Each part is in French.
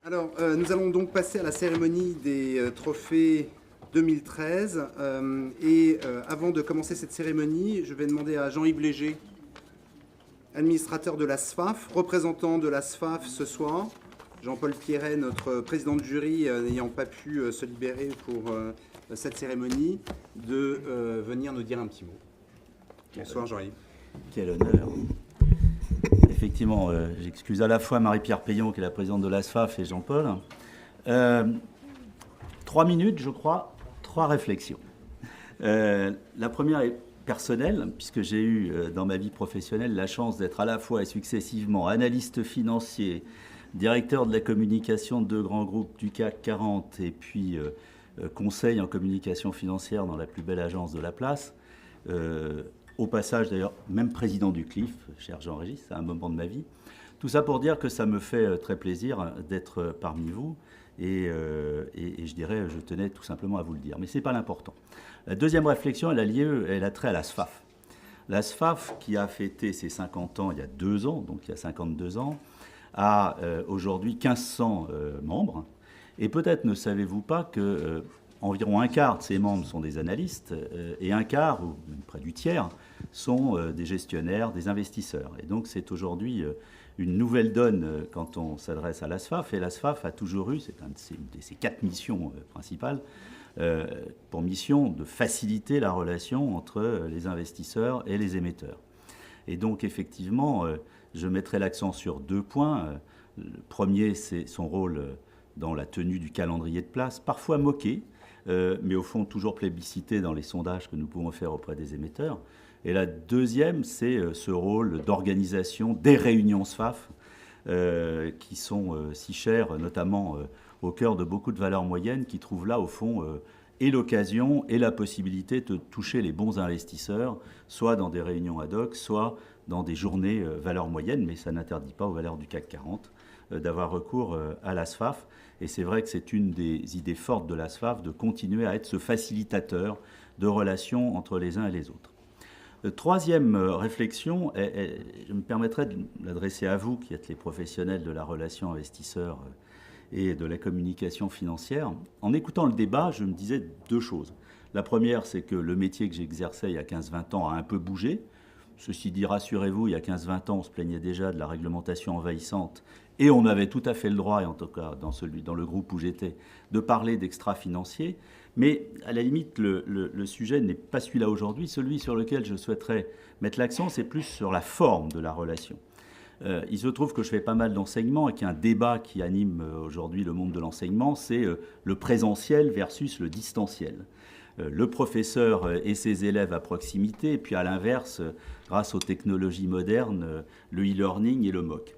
Alors, nous allons donc passer à la cérémonie des trophées 2013. Avant de commencer cette cérémonie, je vais demander à Jean-Yves Léger, administrateur de la SFAF, représentant de la SFAF ce soir, Jean-Paul Pierret, notre président de jury, n'ayant pas pu se libérer pour cette cérémonie, de venir nous dire un petit mot. Bonsoir Jean-Yves. Quel honneur. Effectivement, j'excuse à la fois Marie-Pierre Payon, qui est la présidente de l'ASFAF, et Jean-Paul. 3 minutes, je crois, 3 réflexions. La première est personnelle, puisque j'ai eu dans ma vie professionnelle la chance d'être à la fois et successivement analyste financier, directeur de la communication de 2 grands groupes du CAC 40 et puis conseil en communication financière dans la plus belle agence de la place. Au passage, d'ailleurs, même président du CLIF, cher Jean-Régis, c'est un moment de ma vie. Tout ça pour dire que ça me fait très plaisir d'être parmi vous. Et je dirais, je tenais tout simplement à vous le dire. Mais ce n'est pas l'important. La deuxième réflexion, elle a trait à la SFAF. La SFAF, qui a fêté ses 50 ans il y a 2 ans, donc il y a 52 ans, a aujourd'hui 1500 membres. Et peut-être ne savez-vous pas que environ un quart de ces membres sont des analystes et un quart, ou même près du tiers, sont des gestionnaires, des investisseurs. Et donc c'est aujourd'hui une nouvelle donne quand on s'adresse à l'ASFAF. Et l'ASFAF a toujours eu, c'est une de ses 4 missions principales, pour mission de faciliter la relation entre les investisseurs et les émetteurs. Et donc effectivement, je mettrai l'accent sur 2 points. Le premier, c'est son rôle dans la tenue du calendrier de place, parfois moqué, mais au fond toujours plébiscité dans les sondages que nous pouvons faire auprès des émetteurs. Et la deuxième, c'est ce rôle d'organisation des réunions SFAF, qui sont si chères, notamment au cœur de beaucoup de valeurs moyennes, qui trouvent là, au fond, et l'occasion et la possibilité de toucher les bons investisseurs, soit dans des réunions ad hoc, soit dans des journées valeurs moyennes, mais ça n'interdit pas aux valeurs du CAC 40 d'avoir recours à la SFAF. Et c'est vrai que c'est une des idées fortes de la SFAF de continuer à être ce facilitateur de relations entre les uns et les autres. Troisième réflexion, je me permettrai de l'adresser à vous, qui êtes les professionnels de la relation investisseur et de la communication financière. En écoutant le débat, je me disais 2 choses. La première, c'est que le métier que j'exerçais il y a 15-20 ans a un peu bougé. Ceci dit, rassurez-vous, il y a 15-20 ans, on se plaignait déjà de la réglementation envahissante et on avait tout à fait le droit, et en tout cas dans le groupe où j'étais, de parler d'extra-financiers. Mais à la limite, le sujet n'est pas celui-là aujourd'hui. Celui sur lequel je souhaiterais mettre l'accent, c'est plus sur la forme de la relation. Il se trouve que je fais pas mal d'enseignement et qu'il y a un débat qui anime aujourd'hui le monde de l'enseignement, c'est le présentiel versus le distanciel. Le professeur et ses élèves à proximité, et puis à l'inverse, grâce aux technologies modernes, le e-learning et le MOOC.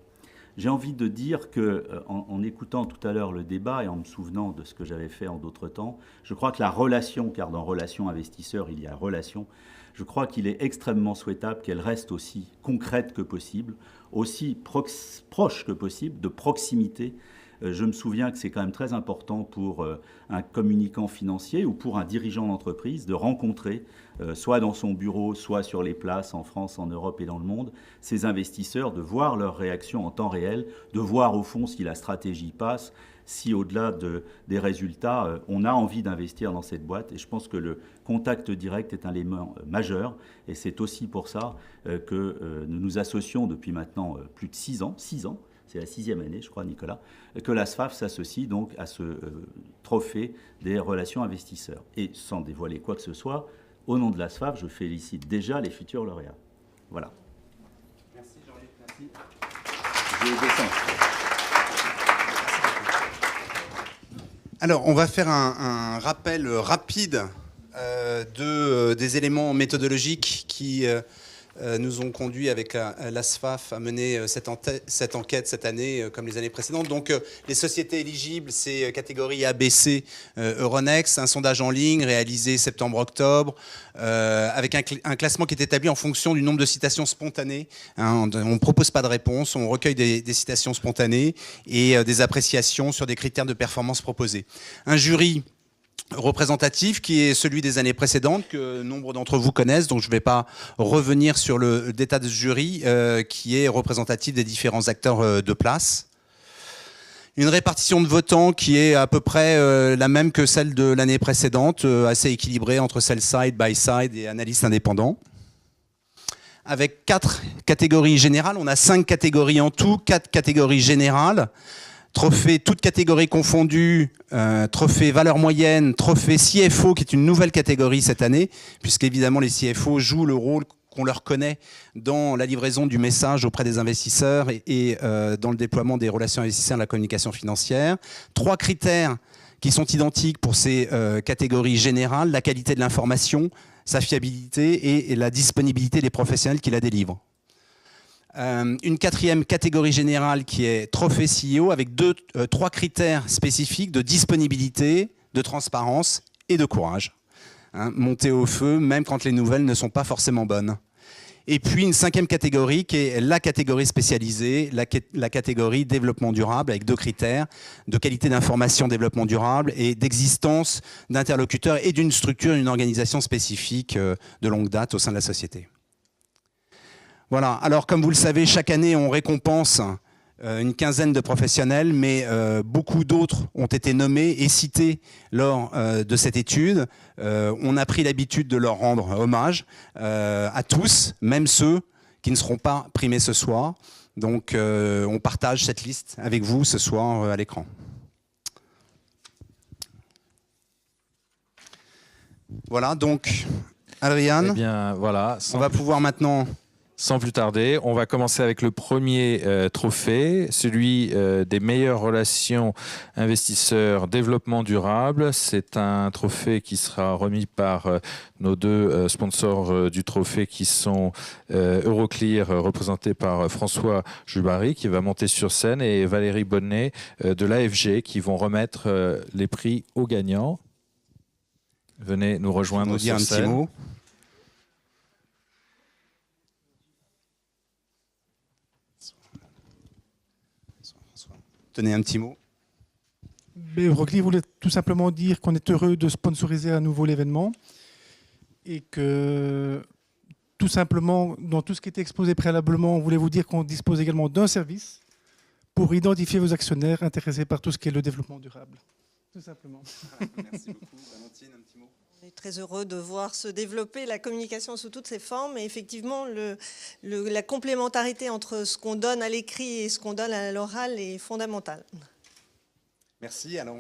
J'ai envie de dire qu'en écoutant tout à l'heure le débat et en me souvenant de ce que j'avais fait en d'autres temps, je crois que la relation, car dans relation investisseur, il y a relation, je crois qu'il est extrêmement souhaitable qu'elle reste aussi concrète que possible, aussi proche que possible, de proximité. Je me souviens que c'est quand même très important pour un communicant financier ou pour un dirigeant d'entreprise de rencontrer, soit dans son bureau, soit sur les places en France, en Europe et dans le monde, ces investisseurs, de voir leurs réactions en temps réel, de voir au fond si la stratégie passe, si au-delà des résultats, on a envie d'investir dans cette boîte. Et je pense que le contact direct est un élément majeur. Et c'est aussi pour ça que nous nous associons depuis maintenant plus de 6 ans, c'est la 6e année, je crois, Nicolas, que la SFAF s'associe donc à ce trophée des relations investisseurs. Et sans dévoiler quoi que ce soit, au nom de la SFAF, je félicite déjà les futurs lauréats. Voilà. Merci Jean-Yves, merci. Je descends. Alors, on va faire un rappel rapide des éléments méthodologiques qui nous ont conduit avec la SFAF à mener cette enquête cette année comme les années précédentes. Donc les sociétés éligibles, c'est catégorie ABC Euronext, un sondage en ligne réalisé septembre-octobre avec un classement qui est établi en fonction du nombre de citations spontanées. On ne propose pas de réponse, on recueille des citations spontanées et des appréciations sur des critères de performance proposés. Un jury représentatif qui est celui des années précédentes que nombre d'entre vous connaissent, donc je ne vais pas revenir sur le détail de ce jury qui est représentatif des différents acteurs de place. Une répartition de votants qui est à peu près la même que celle de l'année précédente, assez équilibrée entre sell-side, buy-side et analystes indépendants. Avec 4 catégories générales, on a 5 catégories en tout, 4 catégories générales. Trophée, toutes catégories confondues, trophée valeur moyenne, trophée CFO, qui est une nouvelle catégorie cette année, puisqu'évidemment les CFO jouent le rôle qu'on leur connaît dans la livraison du message auprès des investisseurs et dans le déploiement des relations investisseurs et la communication financière. 3 critères qui sont identiques pour ces catégories générales, la qualité de l'information, sa fiabilité et la disponibilité des professionnels qui la délivrent. Une 4e catégorie générale qui est trophée CEO avec 3 critères spécifiques de disponibilité, de transparence et de courage. Monter au feu, même quand les nouvelles ne sont pas forcément bonnes. Et puis une 5e catégorie qui est la catégorie spécialisée, la catégorie développement durable avec 2 critères de qualité d'information développement durable et d'existence d'interlocuteurs et d'une structure, une organisation spécifique de longue date au sein de la société. Voilà, alors comme vous le savez, chaque année on récompense une quinzaine de professionnels, mais beaucoup d'autres ont été nommés et cités lors de cette étude. On a pris l'habitude de leur rendre hommage à tous, même ceux qui ne seront pas primés ce soir. Donc on partage cette liste avec vous ce soir à l'écran. Voilà, donc Adrian, eh bien, voilà, on va pouvoir maintenant... Sans plus tarder, on va commencer avec le premier trophée, celui des meilleures relations investisseurs développement durable. C'est un trophée qui sera remis par nos 2 sponsors du trophée qui sont Euroclear, représenté par François Jubary, qui va monter sur scène, et Valérie Bonnet de l'AFG, qui vont remettre les prix aux gagnants. Venez nous rejoindre sur scène. Un petit mot. Tenez un petit mot. Euroclear voulait tout simplement dire qu'on est heureux de sponsoriser à nouveau l'événement et que tout simplement, dans tout ce qui était exposé préalablement, on voulait vous dire qu'on dispose également d'un service pour identifier vos actionnaires intéressés par tout ce qui est le développement durable. Tout simplement. Merci beaucoup. Valentine, un petit mot. On est très heureux de voir se développer la communication sous toutes ses formes. Et effectivement, la complémentarité entre ce qu'on donne à l'écrit et ce qu'on donne à l'oral est fondamentale. Merci. Alors,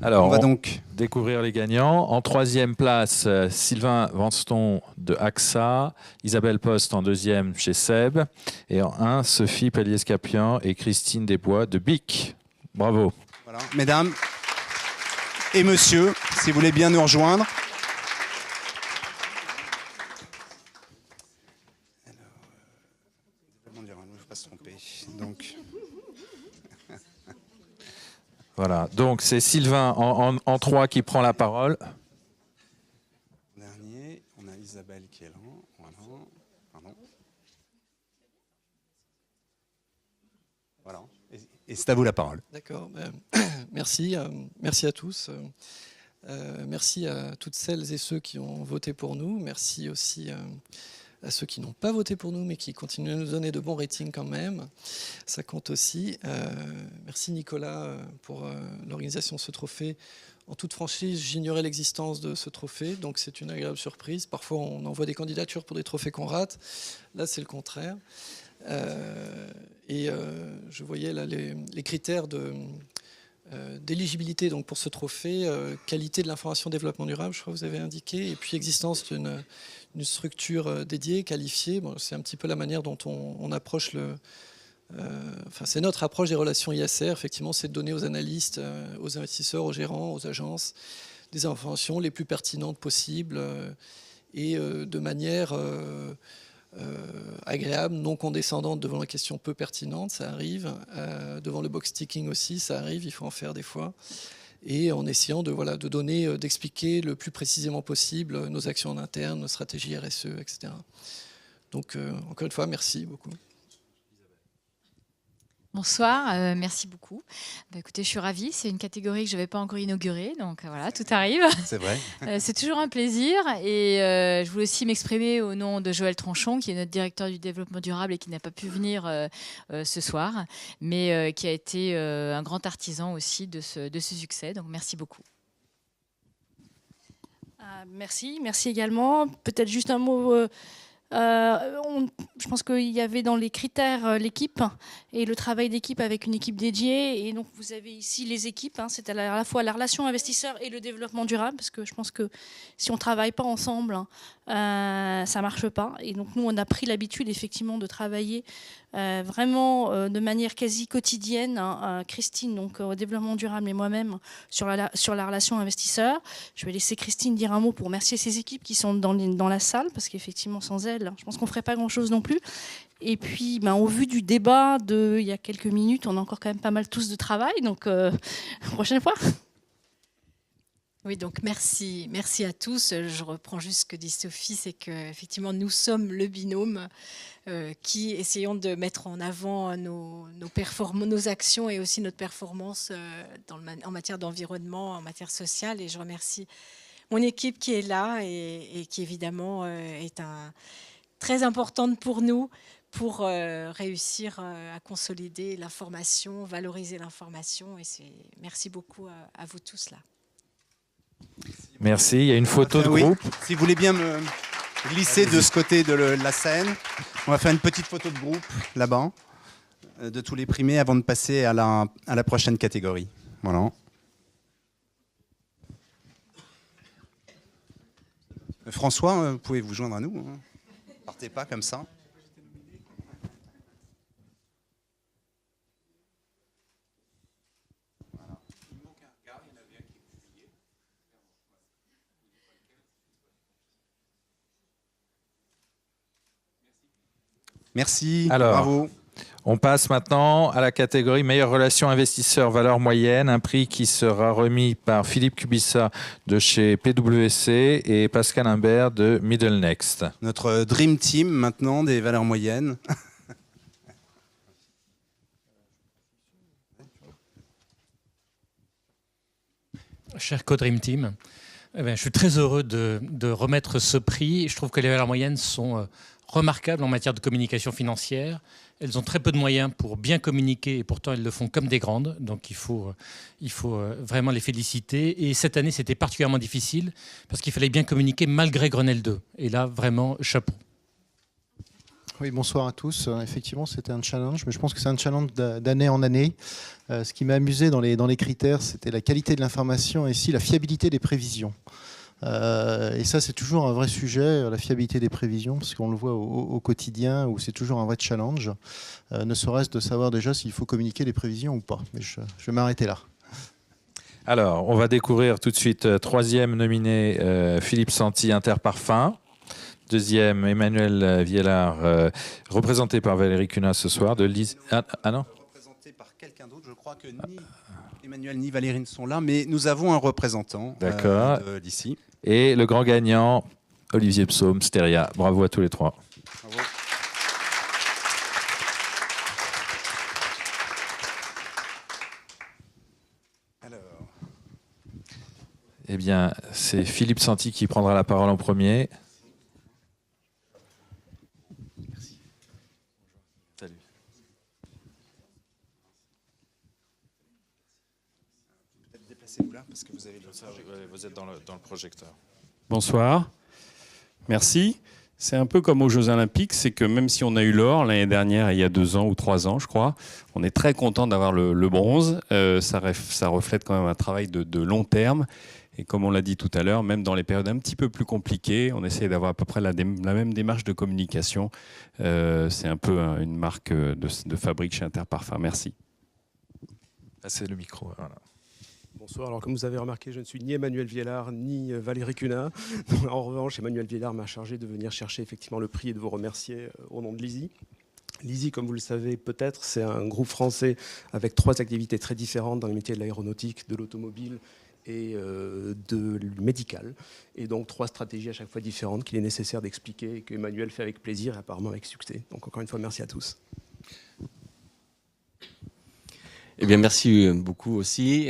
on va donc découvrir les gagnants. En 3e place, Sylvain Vanston de AXA, Isabelle Post en 2e chez SEB, et en 1, Sophie Pellier-Scapian et Christine Desbois de BIC. Bravo. Voilà. Mesdames et messieurs, si vous voulez bien nous rejoindre. Alors, il ne faut pas se tromper. Donc... Voilà, donc c'est Sylvain en 3 qui prend la parole. Dernier, on a Isabelle qui est là. Voilà. Pardon. Voilà. Et c'est à vous la parole. D'accord. Merci. Merci à tous. Merci à toutes celles et ceux qui ont voté pour nous. Merci aussi à ceux qui n'ont pas voté pour nous, mais qui continuent à nous donner de bons ratings quand même. Ça compte aussi. Merci Nicolas pour l'organisation de ce trophée. En toute franchise, j'ignorais l'existence de ce trophée, donc c'est une agréable surprise. Parfois, on envoie des candidatures pour des trophées qu'on rate. Là, c'est le contraire. Je voyais là les critères d'éligibilité donc pour ce trophée, qualité de l'information développement durable, je crois que vous avez indiqué, et puis existence d'une structure dédiée, qualifiée. Bon, c'est un petit peu la manière dont on approche c'est notre approche des relations ISR, effectivement, c'est de donner aux analystes, aux investisseurs, aux gérants, aux agences, des informations les plus pertinentes possibles et de manière agréable, non condescendante devant la question peu pertinente, ça arrive. Devant le box ticking aussi, ça arrive, il faut en faire des fois. Et en essayant de donner, d'expliquer le plus précisément possible nos actions en interne, nos stratégies RSE, etc. Donc, encore une fois, merci beaucoup. Bonsoir, merci beaucoup. Écoutez, je suis ravie. C'est une catégorie que je n'avais pas encore inaugurée, donc voilà, tout arrive. C'est vrai. C'est toujours un plaisir. Et je voulais aussi m'exprimer au nom de Joël Tranchon, qui est notre directeur du développement durable et qui n'a pas pu venir ce soir, mais qui a été un grand artisan aussi de ce succès. Donc merci beaucoup. Merci également. Peut-être juste un mot. Je pense qu'il y avait dans les critères l'équipe et le travail d'équipe avec une équipe dédiée. Et donc vous avez ici les équipes. C'est à la fois la relation investisseur et le développement durable, parce que je pense que si on ne travaille pas ensemble, ça ne marche pas. Et donc nous, on a pris l'habitude effectivement de travailler vraiment de manière quasi quotidienne. Christine, donc au développement durable, et moi-même sur la relation investisseur. Je vais laisser Christine dire un mot pour remercier ses équipes qui sont dans la salle, parce qu'effectivement, sans elles, je pense qu'on ne ferait pas grand-chose non plus. Et puis, au vu du débat il y a quelques minutes, on a encore quand même pas mal tous de travail. Donc, prochaine fois. Oui, donc merci à tous. Je reprends juste ce que dit Sophie, c'est qu'effectivement, nous sommes le binôme qui essayons de mettre en avant nos actions et aussi notre performance en matière d'environnement, en matière sociale. Et je remercie mon équipe qui est là et qui évidemment est très importante pour nous pour réussir à consolider l'information, valoriser l'information. Et merci beaucoup à vous tous là. Merci. Il y a une photo de groupe. Si vous voulez bien me glisser de ce côté de la scène, on va faire une petite photo de groupe là-bas, de tous les primés avant de passer à la prochaine catégorie. Voilà. François, pouvez vous joindre à nous. Partez pas comme ça. Merci, alors, bravo. On passe maintenant à la catégorie meilleure relation investisseur valeur moyenne, un prix qui sera remis par Philippe Kubissa de chez PwC et Pascal Imbert de Middle Next. Notre Dream Team maintenant des valeurs moyennes. Cher Co-Dream Team, je suis très heureux de remettre ce prix. Je trouve que les valeurs moyennes sont remarquables en matière de communication financière. Elles ont très peu de moyens pour bien communiquer et pourtant elles le font comme des grandes. Donc il faut vraiment les féliciter. Et cette année, c'était particulièrement difficile parce qu'il fallait bien communiquer malgré Grenelle 2. Et là, vraiment, chapeau. Oui, bonsoir à tous. Effectivement, c'était un challenge, mais je pense que c'est un challenge d'année en année. Ce qui m'a amusé dans les critères, c'était la qualité de l'information et aussi la fiabilité des prévisions. Et ça, c'est toujours un vrai sujet, la fiabilité des prévisions, parce qu'on le voit au quotidien, où c'est toujours un vrai challenge, ne serait-ce de savoir déjà s'il faut communiquer les prévisions ou pas. Mais je vais m'arrêter là. Alors, on va découvrir tout de suite troisième nominé, Philippe Santi, Interparfum. Deuxième, Emmanuel Viellard, représenté par Valérie Cunha ce soir. De Lise... Ah non, représenté par quelqu'un d'autre. Je crois que ni Emmanuel ni Valérie ne sont là, mais nous avons un représentant d'ici. Et le grand gagnant, Olivier Psaume, Steria. Bravo à tous les trois. Bravo. Alors. Eh bien, c'est Philippe Santi qui prendra la parole en premier. Salut. Peut-être déplacez-vous là parce que vous avez vous êtes dans le projecteur. Bonsoir. Merci. C'est un peu comme aux Jeux Olympiques, c'est que même si on a eu l'or l'année dernière, il y a 2 ans ou 3 ans, je crois, on est très content d'avoir le bronze. Ça reflète quand même un travail de long terme. Et comme on l'a dit tout à l'heure, même dans les périodes un petit peu plus compliquées, on essaie d'avoir à peu près la même démarche de communication. C'est un peu une marque de fabrique chez Interparfum. Merci. Passez le micro. Voilà. Bonsoir. Alors, comme vous avez remarqué, je ne suis ni Emmanuel Viellard ni Valérie Cunha. En revanche, Emmanuel Viellard m'a chargé de venir chercher effectivement le prix et de vous remercier au nom de Lizzie. Lizzie, comme vous le savez peut-être, c'est un groupe français avec 3 activités très différentes dans les métiers de l'aéronautique, de l'automobile et du médical. Et donc 3 stratégies à chaque fois différentes qu'il est nécessaire d'expliquer et que Emmanuel fait avec plaisir et apparemment avec succès. Donc encore une fois, merci à tous. Eh bien, merci beaucoup aussi.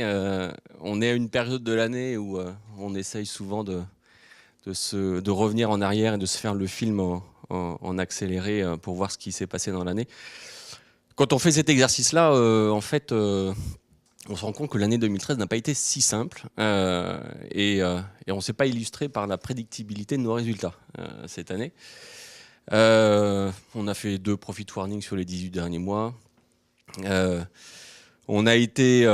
On est à une période de l'année où on essaye souvent de revenir en arrière et de se faire le film en accéléré pour voir ce qui s'est passé dans l'année. Quand on fait cet exercice-là, en fait, on se rend compte que l'année 2013 n'a pas été si simple et on ne s'est pas illustré par la prédictibilité de nos résultats cette année. On a fait 2 profit warnings sur les 18 derniers mois. On a été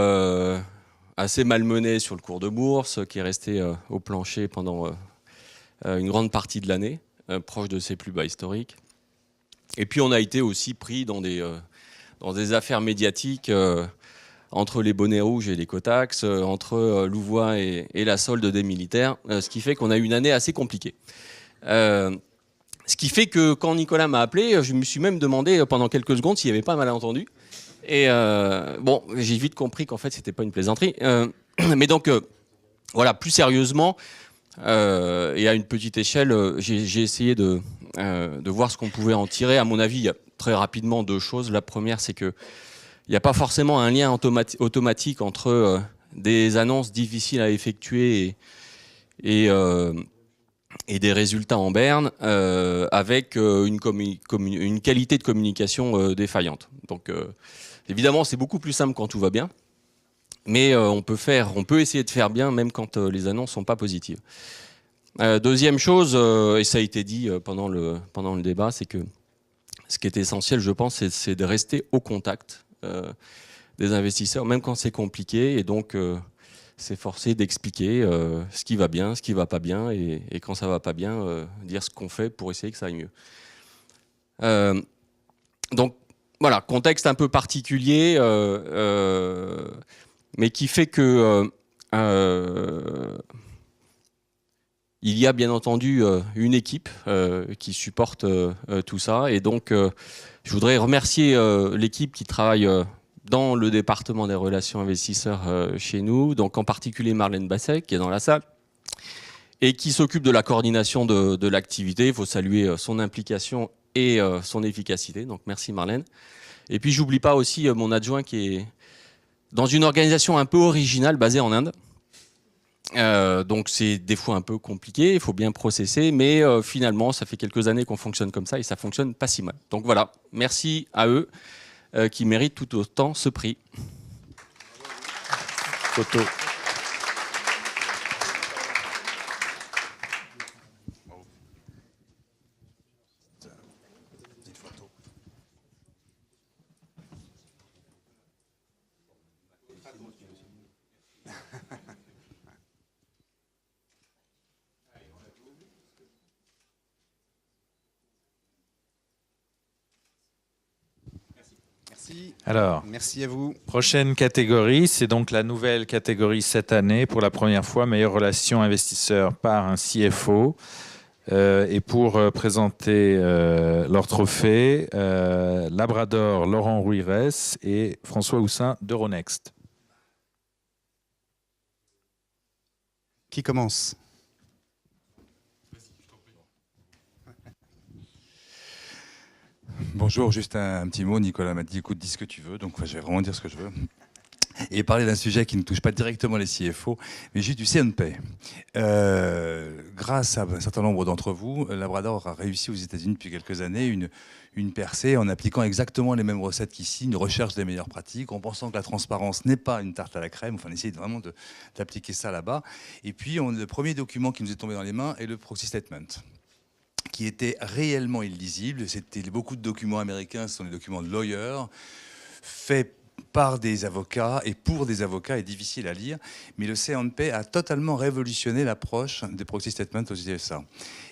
assez malmené sur le cours de bourse, qui est resté au plancher pendant une grande partie de l'année, proche de ses plus bas historiques. Et puis on a été aussi pris dans des affaires médiatiques entre les bonnets rouges et les Cotax, entre Louvois et la solde des militaires, ce qui fait qu'on a eu une année assez compliquée. Ce qui fait que quand Nicolas m'a appelé, je me suis même demandé pendant quelques secondes s'il n'y avait pas un malentendu. Et bon, j'ai vite compris qu'en fait, c'était pas une plaisanterie. Mais donc, voilà, plus sérieusement, et à une petite échelle, j'ai essayé de voir ce qu'on pouvait en tirer. À mon avis, il y a très rapidement 2 choses. La première, c'est qu'il n'y a pas forcément un lien automatique entre des annonces difficiles à effectuer et des résultats en berne avec une qualité de communication défaillante. Donc, évidemment, c'est beaucoup plus simple quand tout va bien, mais on peut essayer de faire bien même quand les annonces sont pas positives. Deuxième chose, et ça a été dit pendant le débat, c'est que ce qui est essentiel, je pense, c'est de rester au contact des investisseurs, même quand c'est compliqué, et donc s'efforcer d'expliquer ce qui va bien, ce qui va pas bien, et quand ça va pas bien, dire ce qu'on fait pour essayer que ça aille mieux. Donc, voilà, contexte un peu particulier, mais qui fait que il y a bien entendu une équipe qui supporte tout ça. Et donc, je voudrais remercier l'équipe qui travaille dans le département des relations investisseurs chez nous, donc en particulier Marlène Basset, qui est dans la salle, et qui s'occupe de la coordination de l'activité. Il faut saluer son implication et son efficacité. Donc, merci Marlène. Et puis, j'oublie pas aussi mon adjoint qui est dans une organisation un peu originale basée en Inde. Donc, c'est des fois un peu compliqué, il faut bien processer, mais finalement, ça fait quelques années qu'on fonctionne comme ça et ça fonctionne pas si mal. Donc voilà, merci à eux qui méritent tout autant ce prix. Photo. Alors, merci à vous. Prochaine catégorie, c'est donc la nouvelle catégorie cette année, pour la première fois, meilleure relation investisseur par un CFO. Et pour présenter leur trophée, Labrador Laurent Ruirez et François Houssin d'Euronext. Qui commence ? Bonjour, juste un petit mot. Nicolas m'a dit, écoute, dis ce que tu veux, donc je vais vraiment dire ce que je veux. Et parler d'un sujet qui ne touche pas directement les CFO, mais juste du C&P. Grâce à un certain nombre d'entre vous, Labrador a réussi aux États-Unis depuis quelques années une percée en appliquant exactement les mêmes recettes qu'ici, une recherche des meilleures pratiques, en pensant que la transparence n'est pas une tarte à la crème. Enfin, on essaye vraiment d'appliquer ça là-bas. Et puis, le premier document qui nous est tombé dans les mains est le proxy statement, qui était réellement illisible. C'était beaucoup de documents américains, ce sont des documents de lawyers, faits par des avocats et pour des avocats, et difficiles à lire. Mais le C&P a totalement révolutionné l'approche des proxy statements aux USA.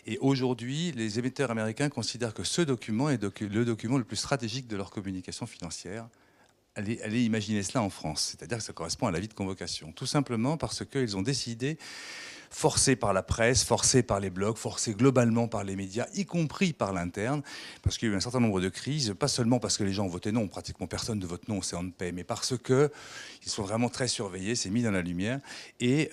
Et aujourd'hui, les émetteurs américains considèrent que ce document est le document le plus stratégique de leur communication financière. Allez imaginer cela en France, c'est-à-dire que ça correspond à l'avis de convocation. Tout simplement parce qu'ils ont décidé forcés par la presse, forcés par les blogs, forcés globalement par les médias, y compris par l'interne, parce qu'il y a eu un certain nombre de crises, pas seulement parce que les gens ont voté non, pratiquement personne ne vote non, c'est en paix, mais parce qu'ils sont vraiment très surveillés, c'est mis dans la lumière, et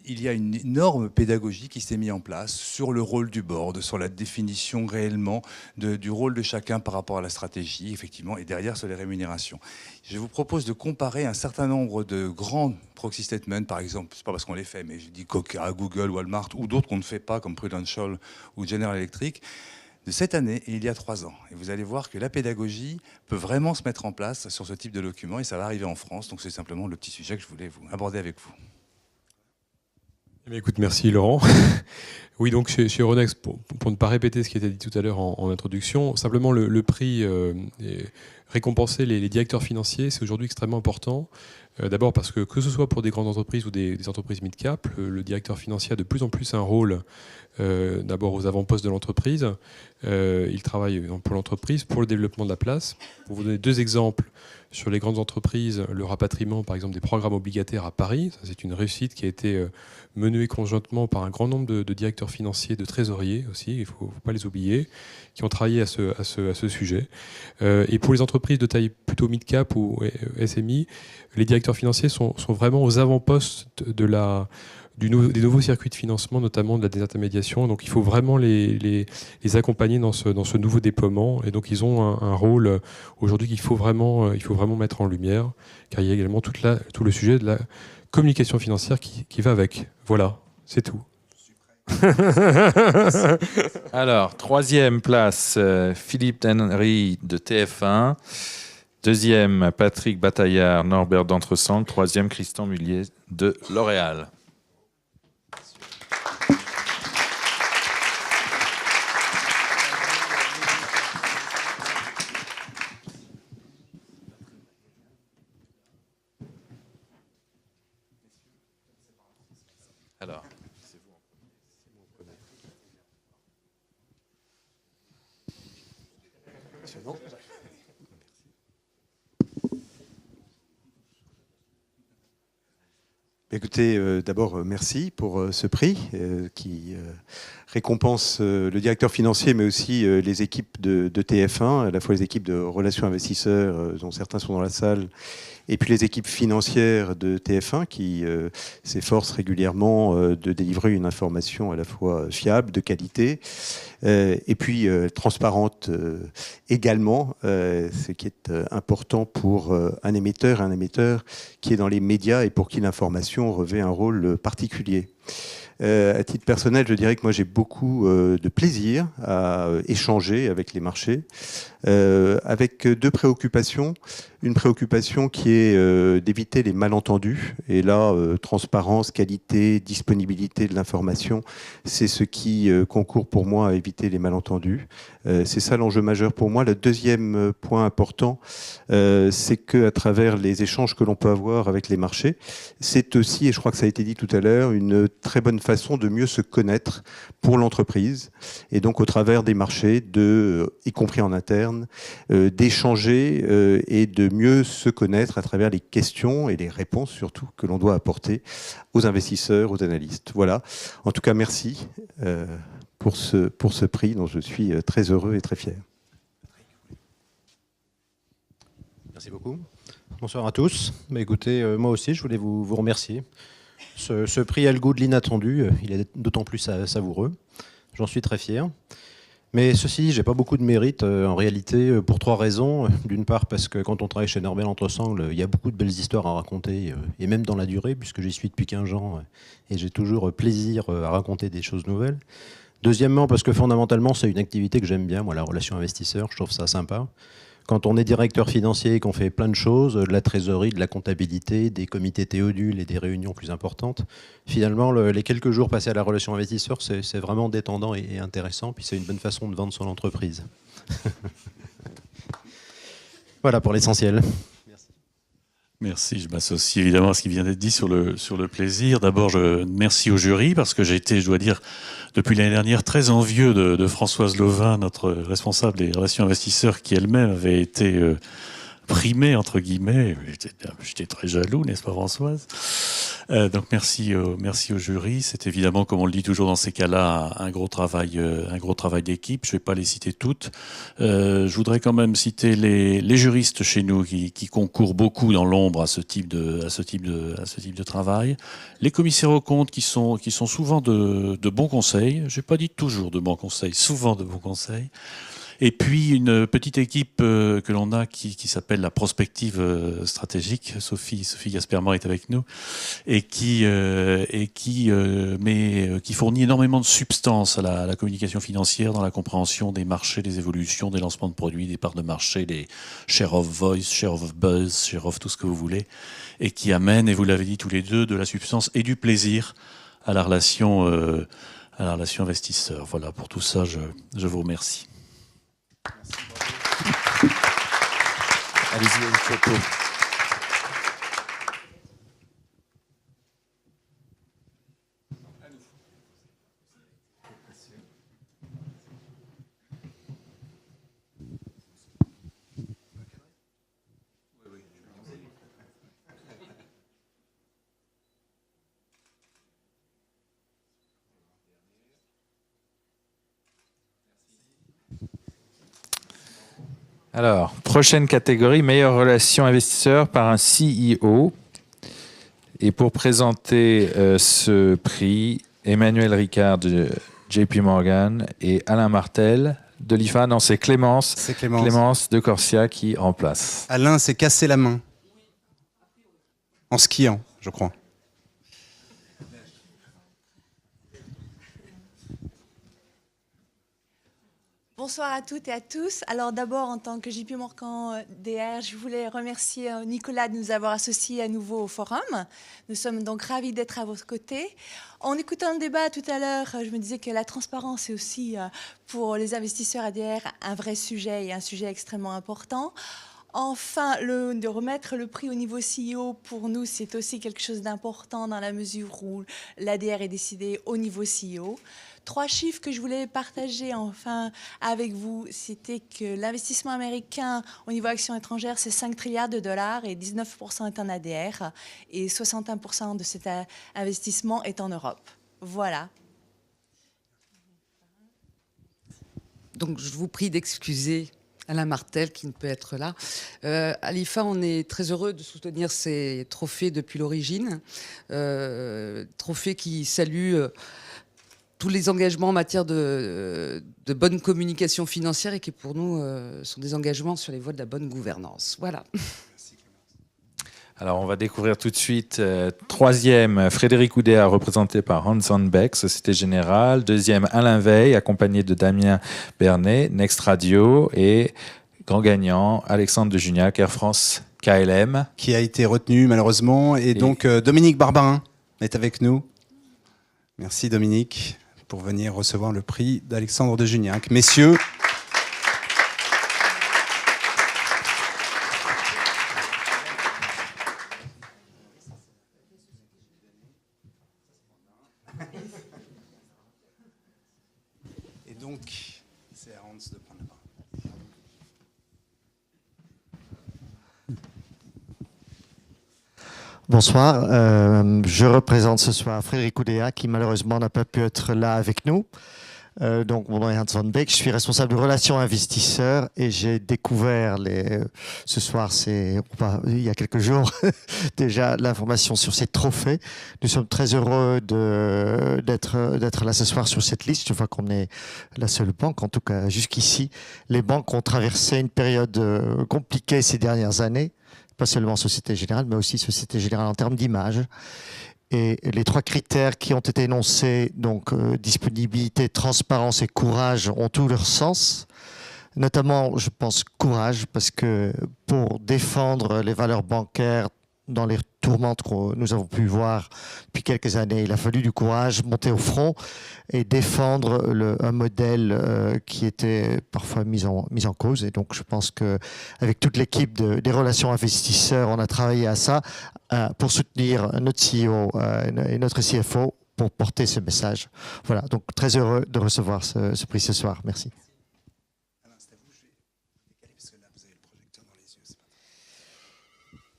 il y a une énorme pédagogie qui s'est mise en place sur le rôle du board, sur la définition réellement du rôle de chacun par rapport à la stratégie, effectivement, et derrière sur les rémunérations. Je vous propose de comparer un certain nombre de grands proxy statements, par exemple, c'est pas parce qu'on les fait, mais je dis Coca, Google, Walmart, ou d'autres qu'on ne fait pas, comme Prudential ou General Electric, de cette année et il y a 3 ans. Et vous allez voir que la pédagogie peut vraiment se mettre en place sur ce type de document, et ça va arriver en France, donc c'est simplement le petit sujet que je voulais vous aborder avec vous. Eh écoute, merci Laurent. Oui, donc chez Euronext, pour ne pas répéter ce qui était dit tout à l'heure en introduction, simplement le prix récompenser les directeurs financiers, c'est aujourd'hui extrêmement important. D'abord parce que ce soit pour des grandes entreprises ou des entreprises mid-cap, le directeur financier a de plus en plus un rôle d'abord aux avant-postes de l'entreprise. Il travaille pour l'entreprise, pour le développement de la place. Pour vous donner 2 exemples, sur les grandes entreprises, le rapatriement par exemple des programmes obligataires à Paris, c'est une réussite qui a été menée conjointement par un grand nombre de directeurs financiers, de trésoriers aussi, il ne faut pas les oublier, qui ont travaillé à ce sujet. Et pour les entreprises de taille plutôt mid-cap ou SMI, les directeurs financiers sont vraiment aux avant-postes des nouveaux circuits de financement, notamment de la désintermédiation. Donc il faut vraiment les accompagner dans ce nouveau déploiement. Et donc ils ont un rôle aujourd'hui qu'il faut vraiment mettre en lumière, car il y a également tout le sujet de la communication financière qui va avec. Voilà, c'est tout. Alors, 3e place, Philippe Henry de TF1. 2e, Patrick Bataillard, Norbert d'Entresang. 3e, Christian Mullier de L'Oréal. Alors, c'est vous. C'est bon. Écoutez, d'abord, merci pour ce prix qui récompense le directeur financier, mais aussi les équipes de TF1, à la fois les équipes de relations investisseurs, dont certains sont dans la salle, et puis les équipes financières de TF1 qui s'efforcent régulièrement de délivrer une information à la fois fiable, de qualité, et puis transparente également, ce qui est important pour un émetteur qui est dans les médias et pour qui l'information revêt un rôle particulier. À titre personnel, je dirais que moi j'ai beaucoup de plaisir à échanger avec les marchés, avec 2 préoccupations. Une préoccupation qui est d'éviter les malentendus. Et là, transparence, qualité, disponibilité de l'information, c'est ce qui concourt pour moi à éviter les malentendus. C'est ça l'enjeu majeur pour moi. Le 2e point important, c'est qu'à travers les échanges que l'on peut avoir avec les marchés, c'est aussi, et je crois que ça a été dit tout à l'heure, une très bonne façon de mieux se connaître pour l'entreprise. Et donc au travers des marchés, y compris en interne, d'échanger et de mieux se connaître à travers les questions et les réponses surtout que l'on doit apporter aux investisseurs, aux analystes. Voilà. En tout cas, merci pour ce prix dont je suis très heureux et très fier. Merci beaucoup. Bonsoir à tous. Écoutez, moi aussi, je voulais vous remercier. Ce prix a le goût de l'inattendu. Il est d'autant plus savoureux. J'en suis très fier. Mais ceci dit, j'ai pas beaucoup de mérite en réalité pour 3 raisons. D'une part parce que quand on travaille chez Norbert D'Entresang, il y a beaucoup de belles histoires à raconter, et même dans la durée, puisque j'y suis depuis 15 ans et j'ai toujours plaisir à raconter des choses nouvelles. Deuxièmement parce que fondamentalement c'est une activité que j'aime bien, moi, la relation investisseur, je trouve ça sympa. Quand on est directeur financier et qu'on fait plein de choses, de la trésorerie, de la comptabilité, des comités théodules et des réunions plus importantes, finalement, les quelques jours passés à la relation investisseur, c'est vraiment détendant et intéressant. Puis c'est une bonne façon de vendre son entreprise. Voilà pour l'essentiel. Merci, je m'associe évidemment à ce qui vient d'être dit sur le plaisir. D'abord, merci au jury parce que j'ai été, je dois dire, depuis l'année dernière, très envieux de Françoise Lovin, notre responsable des relations investisseurs, qui elle-même avait été primée, entre guillemets. J'étais très jaloux, n'est-ce pas Françoise ? Donc merci au jury. C'est évidemment, comme on le dit toujours dans ces cas-là, un gros travail d'équipe. Je ne vais pas les citer toutes. Je voudrais quand même citer les juristes chez nous qui concourent beaucoup dans l'ombre à ce type de travail. Les commissaires aux comptes qui sont souvent de bons conseils. Je n'ai pas dit toujours de bons conseils, souvent de bons conseils. Et puis une petite équipe que l'on a qui s'appelle la prospective stratégique. Sophie Gasperman est avec nous et qui fournit énormément de substance à la communication financière dans la compréhension des marchés, des évolutions, des lancements de produits, des parts de marché, des share of voice, share of buzz, share of tout ce que vous voulez, et qui amène, et vous l'avez dit tous les deux, de la substance et du plaisir à la relation investisseur. Voilà, pour tout ça, je vous remercie. Allez-y, une photo. Alors, prochaine catégorie, meilleure relation investisseur par un CEO. Et pour présenter ce prix, Emmanuel Ricard de JP Morgan et Alain Martel de l'IFA. Non, c'est Clémence de Corsia qui remplace. Alain s'est cassé la main en skiant, je crois. Bonsoir à toutes et à tous. Alors d'abord, en tant que JP Morgan DR, je voulais remercier Nicolas de nous avoir associés à nouveau au forum. Nous sommes donc ravis d'être à votre côté. En écoutant le débat tout à l'heure, je me disais que la transparence est aussi pour les investisseurs ADR un vrai sujet et un sujet extrêmement important. Enfin, de remettre le prix au niveau CEO, pour nous, c'est aussi quelque chose d'important dans la mesure où l'ADR est décidé au niveau CEO. 3 chiffres que je voulais partager enfin avec vous, c'était que l'investissement américain au niveau actions étrangères, c'est 5 trilliards de dollars et 19% est en ADR et 61% de cet investissement est en Europe. Voilà. Donc je vous prie d'excuser Alain Martel qui ne peut être là. À l'IFA, on est très heureux de soutenir ces trophées depuis l'origine. Trophées qui saluent tous les engagements en matière de bonne communication financière et qui pour nous sont des engagements sur les voies de la bonne gouvernance. Voilà. Alors, on va découvrir tout de suite 3e, Frédéric Oudéa, représenté par Hans Beck, Société Générale. 2e, Alain Veil, accompagné de Damien Bernet, Next Radio. Et grand gagnant, Alexandre de Juniac, Air France KLM. Qui a été retenu malheureusement. Et donc, Dominique Barbarin est avec nous. Merci Dominique pour venir recevoir le prix d'Alexandre de Juniac. Messieurs. Et donc, c'est à Hans de prendre la parole. Bonsoir, je représente ce soir Frédéric Oudéa qui malheureusement n'a pas pu être là avec nous. Donc mon nom est Hans van Beek, je suis responsable de relations investisseurs et j'ai découvert ce soir, il y a quelques jours, déjà l'information sur ces trophées. Nous sommes très heureux d'être là ce soir sur cette liste. Je vois qu'on est la seule banque, en tout cas jusqu'ici. Les banques ont traversé une période compliquée ces dernières années. Pas seulement Société Générale, mais aussi Société Générale en termes d'image. Et les 3 critères qui ont été énoncés, donc disponibilité, transparence et courage, ont tout leur sens. Notamment, je pense, courage, parce que pour défendre les valeurs bancaires dans les tourmentes que nous avons pu voir depuis quelques années, il a fallu du courage, monter au front et défendre un modèle qui était parfois mis en cause. Et donc je pense qu'avec toute l'équipe des relations investisseurs, on a travaillé à ça pour soutenir notre CEO et notre CFO pour porter ce message. Voilà, donc très heureux de recevoir ce prix ce soir. Merci.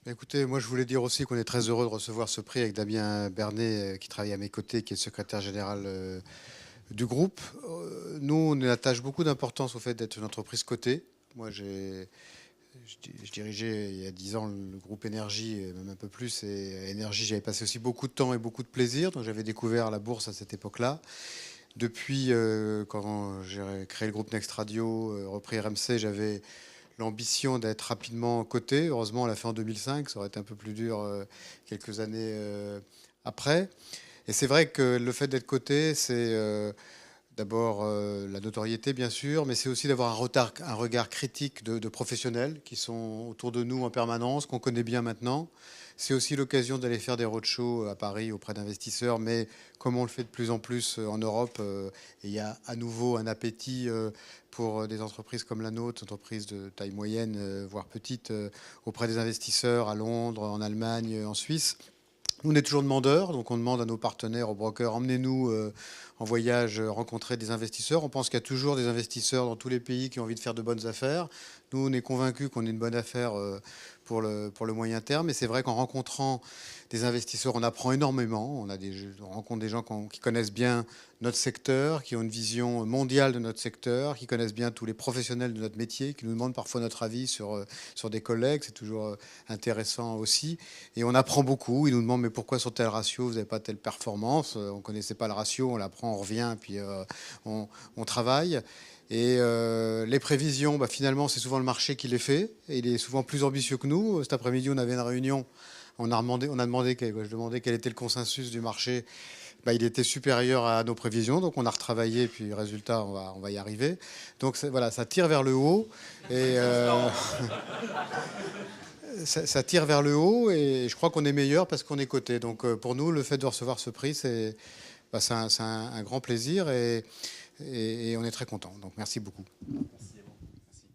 Écoutez, moi je voulais dire aussi qu'on est très heureux de recevoir ce prix avec Damien Bernet qui travaille à mes côtés, qui est le secrétaire général du groupe. Nous, on attache beaucoup d'importance au fait d'être une entreprise cotée. Moi, je dirigeais il y a 10 ans le groupe Énergie, et même un peu plus. Et à Énergie, j'avais passé aussi beaucoup de temps et beaucoup de plaisir. Donc j'avais découvert la bourse à cette époque-là. Depuis, quand j'ai créé le groupe Next Radio, repris RMC, j'avais l'ambition d'être rapidement coté. Heureusement, on l'a fait en 2005. Ça aurait été un peu plus dur quelques années après. Et c'est vrai que le fait d'être coté, c'est d'abord la notoriété, bien sûr, mais c'est aussi d'avoir un regard critique de professionnels qui sont autour de nous en permanence, qu'on connaît bien maintenant. C'est aussi l'occasion d'aller faire des roadshows à Paris auprès d'investisseurs, mais comme on le fait de plus en plus en Europe, il y a à nouveau un appétit pour des entreprises comme la nôtre, entreprises de taille moyenne, voire petite, auprès des investisseurs à Londres, en Allemagne, en Suisse. Nous, on est toujours demandeurs, donc on demande à nos partenaires, aux brokers, emmenez-nous en voyage rencontrer des investisseurs. On pense qu'il y a toujours des investisseurs dans tous les pays qui ont envie de faire de bonnes affaires. Nous, on est convaincus qu'on est une bonne affaire pour le moyen terme. Et c'est vrai qu'en rencontrant des investisseurs, on apprend énormément. On rencontre des gens qui connaissent bien notre secteur, qui ont une vision mondiale de notre secteur, qui connaissent bien tous les professionnels de notre métier, qui nous demandent parfois notre avis sur des collègues. C'est toujours intéressant aussi. Et on apprend beaucoup. Ils nous demandent mais pourquoi sur tel ratio, vous n'avez pas telle performance? On ne connaissait pas le ratio, on l'apprend, on revient, puis on travaille. Et les prévisions, finalement, c'est souvent le marché qui les fait. Et il est souvent plus ambitieux que nous. Cet après-midi, on avait une réunion. Je demandais quel était le consensus du marché. Il était supérieur à nos prévisions. Donc, on a retravaillé. Puis, résultat, on va y arriver. Donc, voilà, ça tire vers le haut. Et ça tire vers le haut. Et je crois qu'on est meilleur parce qu'on est coté. Donc, pour nous, le fait de recevoir ce prix, c'est un grand plaisir. Et on est très content. Donc merci beaucoup. Merci à vous. Merci.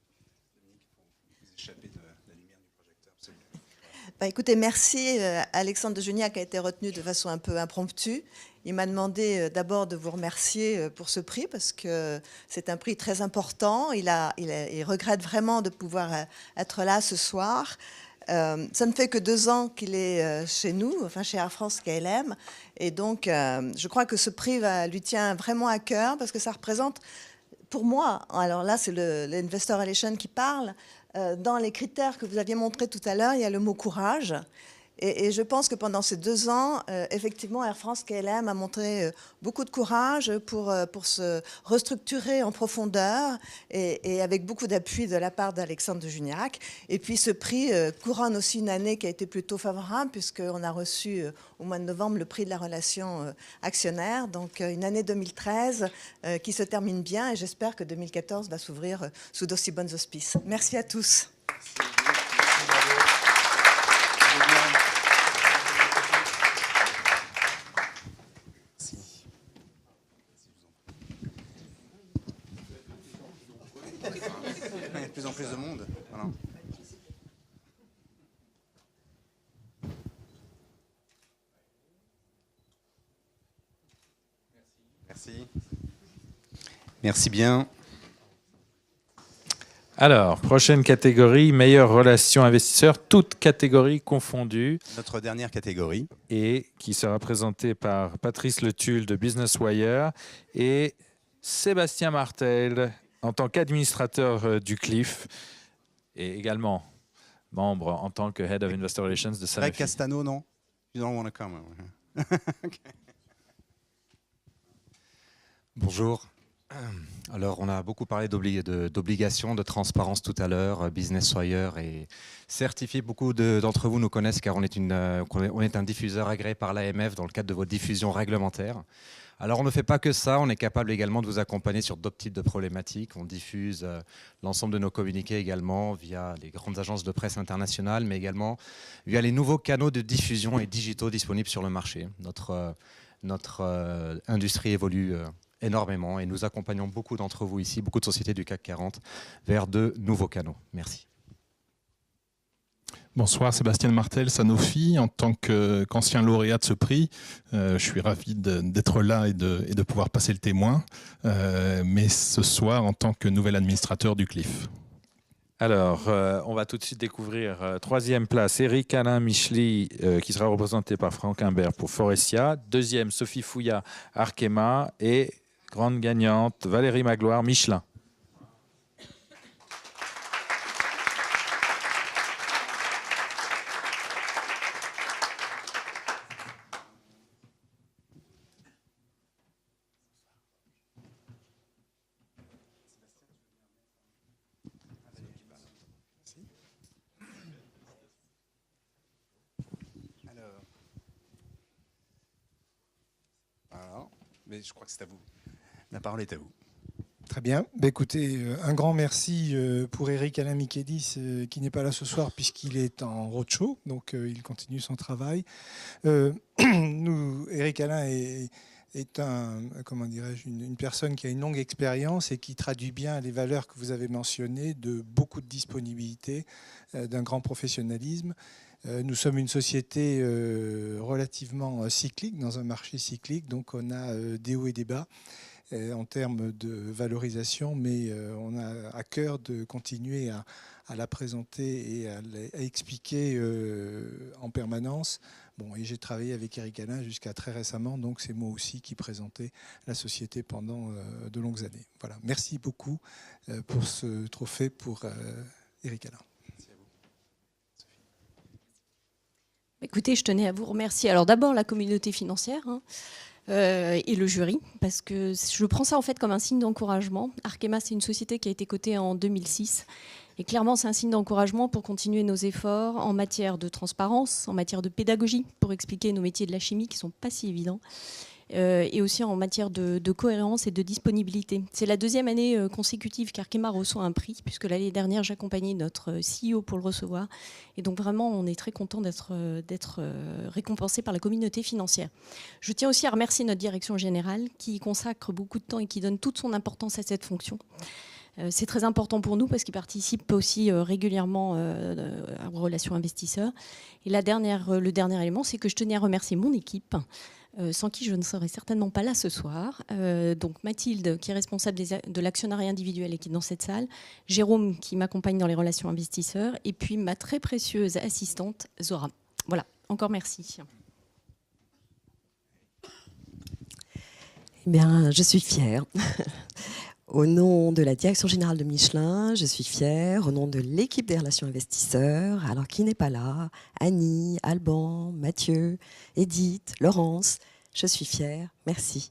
Vous échappez de la lumière du projecteur, absolument. Écoutez, merci Alexandre de Juniac a été retenu de façon un peu impromptue. Il m'a demandé d'abord de vous remercier pour ce prix parce que c'est un prix très important. Il regrette vraiment de pouvoir être là ce soir. Ça ne fait que 2 ans qu'il est chez nous, enfin chez Air France KLM. Et donc, je crois que ce prix lui tient vraiment à cœur parce que ça représente, pour moi, alors là, c'est l'Investor Relation qui parle, dans les critères que vous aviez montrés tout à l'heure, il y a le mot courage. Et je pense que pendant ces 2 ans, effectivement, Air France KLM a montré beaucoup de courage pour se restructurer en profondeur et avec beaucoup d'appui de la part d'Alexandre de Juniac. Et puis ce prix couronne aussi une année qui a été plutôt favorable puisqu'on a reçu au mois de novembre le prix de la relation actionnaire. Donc une année 2013 qui se termine bien et j'espère que 2014 va s'ouvrir sous d'aussi bons auspices. Merci à tous. Il y a de plus en plus de monde. Voilà. Merci. Merci bien. Alors, prochaine catégorie, meilleure relation investisseur, toutes catégories confondues. Notre dernière catégorie. Et qui sera présentée par Patrice Le Tulle de Business Wire et Sébastien Martel en tant qu'administrateur du CLIF et également membre en tant que Head of Investor Relations de Sanofi. Greg Castano, non? You don't want to come. Okay. Bonjour. Alors, on a beaucoup parlé d'obligations, de transparence tout à l'heure. Business Wire est certifié. Beaucoup d'entre vous nous connaissent car on est un diffuseur agréé par l'AMF dans le cadre de vos diffusions réglementaires. Alors, on ne fait pas que ça. On est capable également de vous accompagner sur d'autres types de problématiques. On diffuse l'ensemble de nos communiqués également via les grandes agences de presse internationales, mais également via les nouveaux canaux de diffusion et digitaux disponibles sur le marché. Notre industrie évolue énormément et nous accompagnons beaucoup d'entre vous ici, beaucoup de sociétés du CAC 40 vers de nouveaux canaux. Merci. Bonsoir, Sébastien Martel, Sanofi. En tant qu'ancien lauréat de ce prix, je suis ravi d'être là et de pouvoir passer le témoin, mais ce soir en tant que nouvel administrateur du CLIF. Alors, on va tout de suite découvrir troisième place, Eric Alain Micheli, qui sera représenté par Franck Imbert pour Forestia. Deuxième, Sophie Fouillat, Arkema. Et grande gagnante, Valérie Magloire, Michelin. Mais je crois que c'est à vous. La parole est à vous. Très bien. Écoutez, un grand merci pour Eric Alain Micheli, qui n'est pas là ce soir puisqu'il est en roadshow, donc il continue son travail. Eric Alain est comment dirais-je, une personne qui a une longue expérience et qui traduit bien les valeurs que vous avez mentionnées, de beaucoup de disponibilité, d'un grand professionnalisme. Nous sommes une société relativement cyclique, dans un marché cyclique, donc on a des hauts et des bas en termes de valorisation, mais on a à cœur de continuer à la présenter et à expliquer en permanence. Bon, et j'ai travaillé avec Eric Alain jusqu'à très récemment, donc c'est moi aussi qui présentais la société pendant de longues années. Voilà, merci beaucoup pour ce trophée pour Eric Alain. Écoutez, je tenais à vous remercier. Alors d'abord la communauté financière et le jury, parce que je prends ça en fait comme un signe d'encouragement. Arkema, c'est une société qui a été cotée en 2006. Et clairement, c'est un signe d'encouragement pour continuer nos efforts en matière de transparence, en matière de pédagogie, pour expliquer nos métiers de la chimie qui ne sont pas si évidents, et aussi en matière de cohérence et de disponibilité. C'est la deuxième année consécutive qu'Arkema reçoit un prix, puisque l'année dernière, j'accompagnais notre CEO pour le recevoir. Et donc vraiment, on est très content d'être récompensé par la communauté financière. Je tiens aussi à remercier notre direction générale qui y consacre beaucoup de temps et qui donne toute son importance à cette fonction. C'est très important pour nous parce qu'il participe aussi régulièrement aux relations investisseurs. Et le dernier élément, c'est que je tenais à remercier mon équipe, sans qui je ne serais certainement pas là ce soir. Donc Mathilde, qui est responsable de l'actionnariat individuel et qui est dans cette salle, Jérôme, qui m'accompagne dans les relations investisseurs, et puis ma très précieuse assistante, Zora. Voilà, encore merci. Eh bien, je suis fière. Au nom de la direction générale de Michelin, je suis fière, au nom de l'équipe des relations investisseurs, alors qui n'est pas là, Annie, Alban, Mathieu, Edith, Laurence, je suis fière, merci.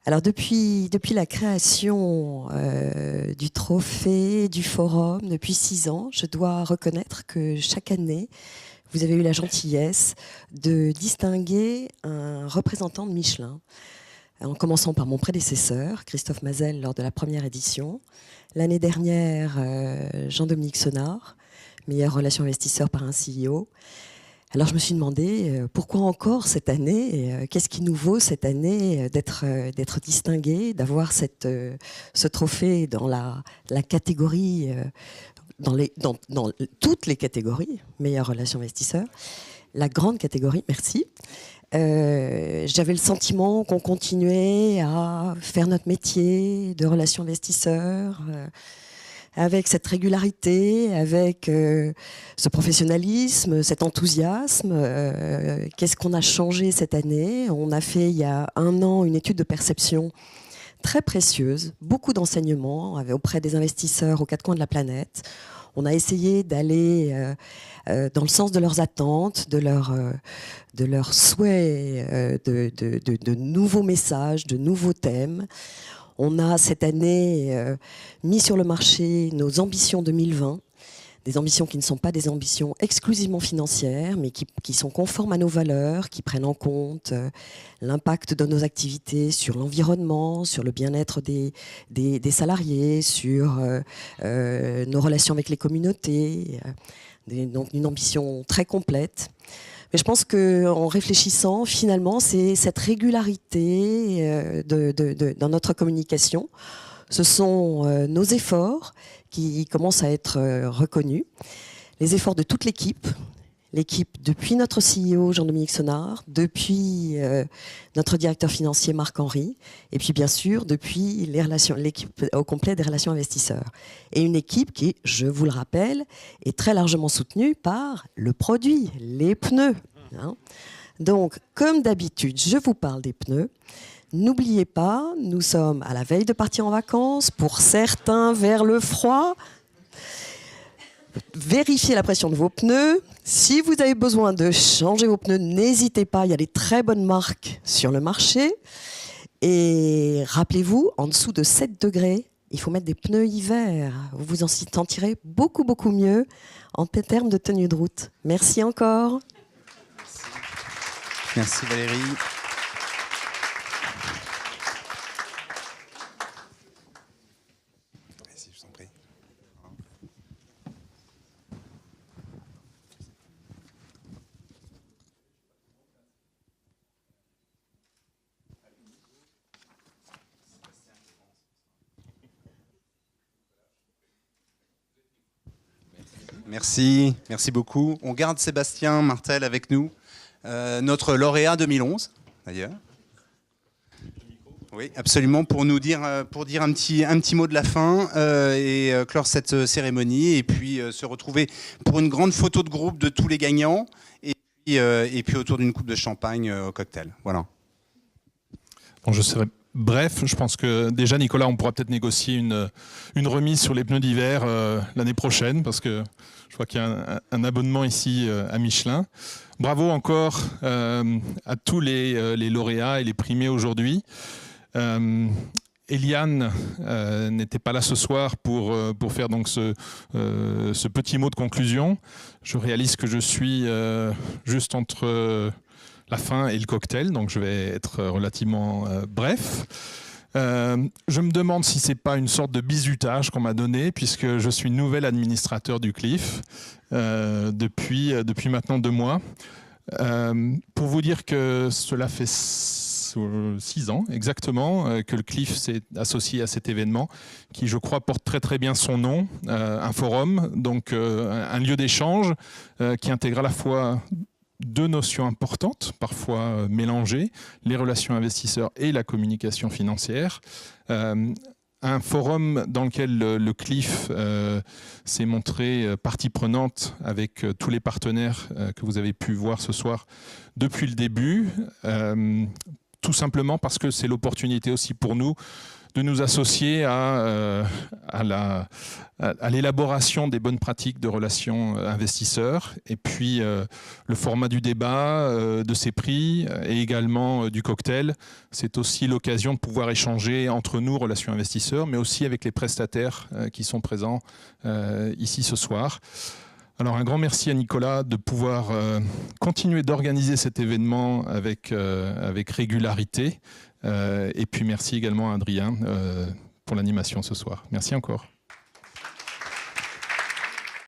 Alors depuis la création du trophée, du forum, depuis 6 ans, je dois reconnaître que chaque année, vous avez eu la gentillesse de distinguer un représentant de Michelin, en commençant par mon prédécesseur, Christophe Mazel, lors de la première édition. L'année dernière, Jean-Dominique Sonnard, meilleur relation investisseur par un CEO. Alors je me suis demandé pourquoi encore cette année, qu'est-ce qui nous vaut cette année d'être distingué, d'avoir ce trophée dans la catégorie, dans toutes les catégories, meilleure relation investisseur, la grande catégorie, merci. J'avais le sentiment qu'on continuait à faire notre métier de relations investisseurs avec cette régularité, avec ce professionnalisme, cet enthousiasme. Qu'est-ce qu'on a changé cette année? On a fait il y a 1 an une étude de perception très précieuse, beaucoup d'enseignements auprès des investisseurs aux 4 coins de la planète. On a essayé d'aller dans le sens de leurs attentes, de leurs souhaits, de nouveaux messages, de nouveaux thèmes. On a cette année mis sur le marché nos ambitions 2020, des ambitions qui ne sont pas des ambitions exclusivement financières, mais qui sont conformes à nos valeurs, qui prennent en compte l'impact de nos activités sur l'environnement, sur le bien-être des salariés, sur nos relations avec les communautés. Donc une ambition très complète. Mais je pense qu'en réfléchissant, finalement, c'est cette régularité dans notre communication. Ce sont nos efforts qui commencent à être reconnus, les efforts de toute l'équipe, l'équipe depuis notre CEO Jean-Dominique Sonnard, depuis notre directeur financier Marc-Henri, et puis bien sûr depuis l'équipe au complet des relations investisseurs. Et une équipe qui, je vous le rappelle, est très largement soutenue par le produit, les pneus. Hein. Donc, comme d'habitude, je vous parle des pneus. N'oubliez pas, nous sommes à la veille de partir en vacances, pour certains vers le froid. Vérifiez la pression de vos pneus. Si vous avez besoin de changer vos pneus, n'hésitez pas, il y a des très bonnes marques sur le marché. Et rappelez-vous, en dessous de 7 degrés, il faut mettre des pneus hiver. Vous vous en sentirez beaucoup, beaucoup mieux en termes de tenue de route. Merci encore. Merci Valérie. Merci beaucoup. On garde Sébastien Martel avec nous, notre lauréat 2011 d'ailleurs. Oui, absolument, pour dire un petit mot de la fin et clore cette cérémonie et puis se retrouver pour une grande photo de groupe de tous les gagnants et puis autour d'une coupe de champagne au cocktail. Voilà. Bon, je serai bref, je pense que déjà, Nicolas, on pourra peut-être négocier une remise sur les pneus d'hiver l'année prochaine, parce que je vois qu'il y a un abonnement ici à Michelin. Bravo encore à tous les lauréats et les primés aujourd'hui. Eliane n'était pas là ce soir pour faire donc ce petit mot de conclusion. Je réalise que je suis juste entre la fin et le cocktail, donc je vais être relativement bref. Je me demande si c'est pas une sorte de bizutage qu'on m'a donné, puisque je suis nouvel administrateur du CLIF depuis maintenant 2 mois. Pour vous dire que cela fait 6 ans exactement que le CLIF s'est associé à cet événement qui, je crois, porte très très bien son nom, un forum, donc un lieu d'échange qui intègre à la fois 2 notions importantes, parfois mélangées, les relations investisseurs et la communication financière. Un forum dans lequel le CLIF s'est montré partie prenante avec tous les partenaires que vous avez pu voir ce soir depuis le début, tout simplement parce que c'est l'opportunité aussi pour nous de nous associer à l'élaboration des bonnes pratiques de relations investisseurs, et puis le format du débat, de ces prix et également du cocktail. C'est aussi l'occasion de pouvoir échanger entre nous, relations investisseurs, mais aussi avec les prestataires qui sont présents ici ce soir. Alors un grand merci à Nicolas de pouvoir continuer d'organiser cet événement avec régularité. Et puis merci également à Adrien pour l'animation ce soir. Merci encore.